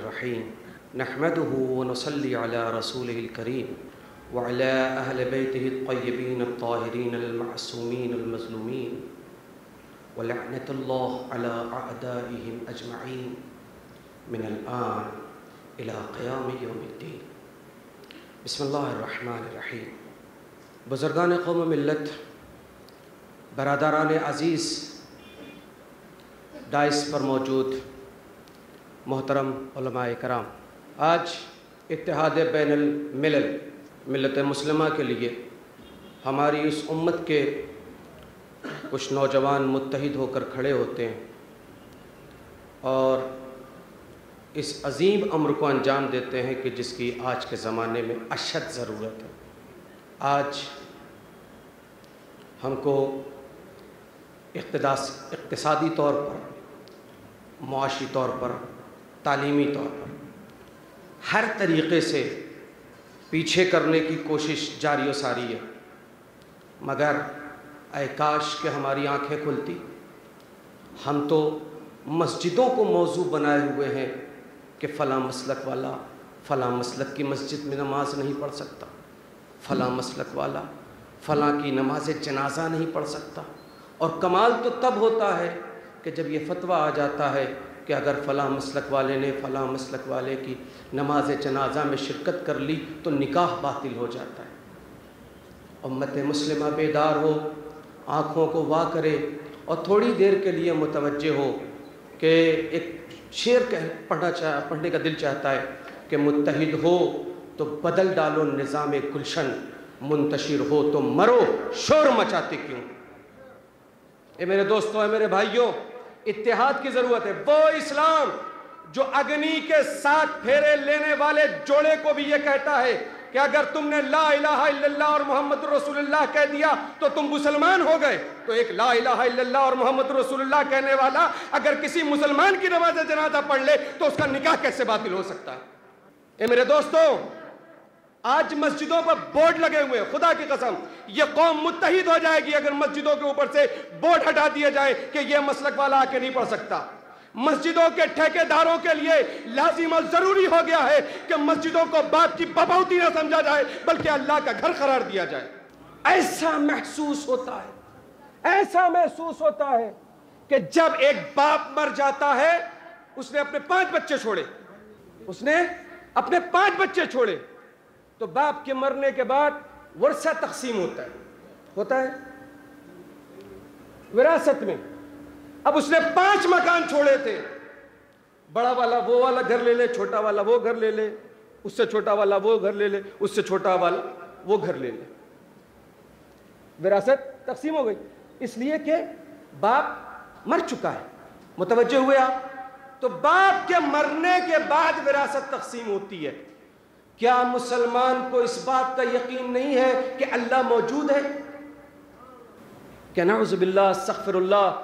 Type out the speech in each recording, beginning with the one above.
الرحیم نحمده ونصلی علی رسوله الکریم وعلی اہل بیتہ الطیبین الطاہرین المعصومین المظلومین ولعنت اللہ علی اعدائهم اجمعین من الآن الى قیام یوم الدین۔ بسم اللہ الرحمن الرحیم۔ بزرگان قوم و ملت، برادران عزیز، ڈائس پر موجود محترم علماء کرام، آج اتحاد بین الملل ملت مسلمہ کے لیے ہماری اس امت کے کچھ نوجوان متحد ہو کر کھڑے ہوتے ہیں اور اس عظیم امر کو انجام دیتے ہیں کہ جس کی آج کے زمانے میں اشد ضرورت ہے۔ آج ہم کو اقتصادی طور پر، معاشی طور پر، تعلیمی طور پر ہر طریقے سے پیچھے کرنے کی کوشش جاری و ساری ہے، مگر اے کاش کہ ہماری آنکھیں کھلتی۔ ہم تو مسجدوں کو موضوع بنائے ہوئے ہیں کہ فلاں مسلک والا فلاں مسلک کی مسجد میں نماز نہیں پڑھ سکتا، فلاں مسلک والا فلاں کی نماز جنازہ نہیں پڑھ سکتا، اور کمال تو تب ہوتا ہے کہ جب یہ فتویٰ آ جاتا ہے کہ اگر فلاں مسلک والے نے فلاں مسلک والے کی نماز جنازہ میں شرکت کر لی تو نکاح باطل ہو جاتا ہے۔ امت مسلمہ بیدار ہو، آنکھوں کو وا کرے اور تھوڑی دیر کے لیے متوجہ ہو کہ ایک شعر پڑھنے کا دل چاہتا ہے کہ متحد ہو تو بدل ڈالو نظام گلشن، منتشر ہو تو مرو شور مچاتے کیوں۔ اے میرے دوستوں، اے میرے بھائیوں، اتحاد کی ضرورت ہے۔ وہ اسلام جو اگنی کے 7 پھیرے لینے والے جوڑے کو بھی یہ کہتا ہے کہ اگر تم نے لا الہ الا اللہ اور محمد رسول اللہ کہہ دیا تو تم مسلمان ہو گئے، تو ایک لا الہ الا اللہ اور محمد رسول اللہ کہنے والا اگر کسی مسلمان کی نماز جنازہ پڑھ لے تو اس کا نکاح کیسے باطل ہو سکتا ہے؟ اے میرے دوستوں، آج مسجدوں پر بورڈ لگے ہوئے ہیں، خدا کی قسم یہ قوم متحد ہو جائے گی اگر مسجدوں کے اوپر سے بورڈ ہٹا دیے جائے کہ یہ مسلک والا آ کے نہیں پڑھ سکتا۔ مسجدوں کے ٹھیکیداروں کے لیے لازم اور ضروری ہو گیا ہے کہ مسجدوں کو باپ کی ببوتی نہ سمجھا جائے بلکہ اللہ کا گھر قرار دیا جائے۔ ایسا محسوس ہوتا ہے کہ جب ایک باپ مر جاتا ہے، اس نے اپنے 5 بچے چھوڑے، تو باپ کے مرنے کے بعد ورثہ تقسیم ہوتا ہے وراثت میں۔ اب اس نے 5 مکان چھوڑے تھے، بڑا والا وہ والا گھر لے لے، چھوٹا والا وہ گھر لے لے، اس سے چھوٹا والا وہ گھر لے لے، اس سے چھوٹا والا وہ گھر لے لے، وراثت تقسیم ہو گئی، اس لیے کہ باپ مر چکا ہے۔ متوجہ ہوئے آپ؟ تو باپ کے مرنے کے بعد وراثت تقسیم ہوتی ہے۔ کیا مسلمان کو اس بات کا یقین نہیں ہے کہ اللہ موجود ہے؟ کہ نعوذ باللہ، استغفر اللہ،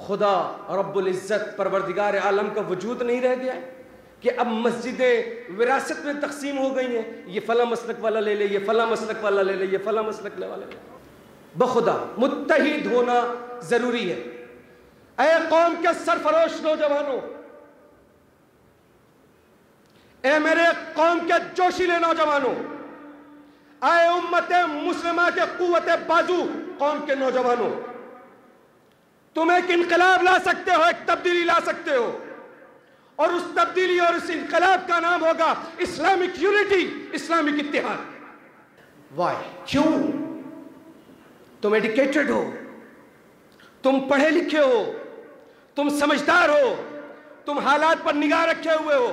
خدا رب العزت پروردگار عالم کا وجود نہیں رہ گیا کہ اب مسجدیں وراثت میں تقسیم ہو گئی ہیں، یہ فلاں مسلک والا لے لے، یہ فلاں مسلک والا لے لے، یہ فلاں مسلک والا لے لے۔ بخدا متحد ہونا ضروری ہے۔ اے قوم کے سرفروش نوجوانوں، اے میرے قوم کے جوشیلے نوجوانوں، اے امت مسلمہ کے قوت بازو قوم کے نوجوانوں، تم ایک انقلاب لا سکتے ہو، ایک تبدیلی لا سکتے ہو، اور اس تبدیلی اور اس انقلاب کا نام ہوگا اسلامک یونٹی، اسلامک اتحاد۔ وائی؟ کیوں؟ تم ایڈوکیٹڈ ہو، تم پڑھے لکھے ہو، تم سمجھدار ہو، تم حالات پر نگاہ رکھے ہوئے ہو،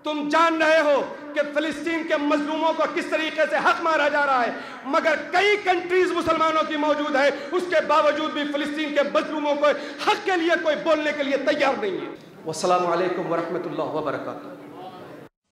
تم جان رہے ہو کہ فلسطین کے مظلوموں کو کس طریقے سے حق مارا جا رہا ہے، مگر کئی کنٹریز مسلمانوں کی موجود ہے، اس کے باوجود بھی فلسطین کے مظلوموں کو حق کے لیے کوئی بولنے کے لیے تیار نہیں ہے۔ والسلام علیکم ورحمۃ اللہ وبرکاتہ۔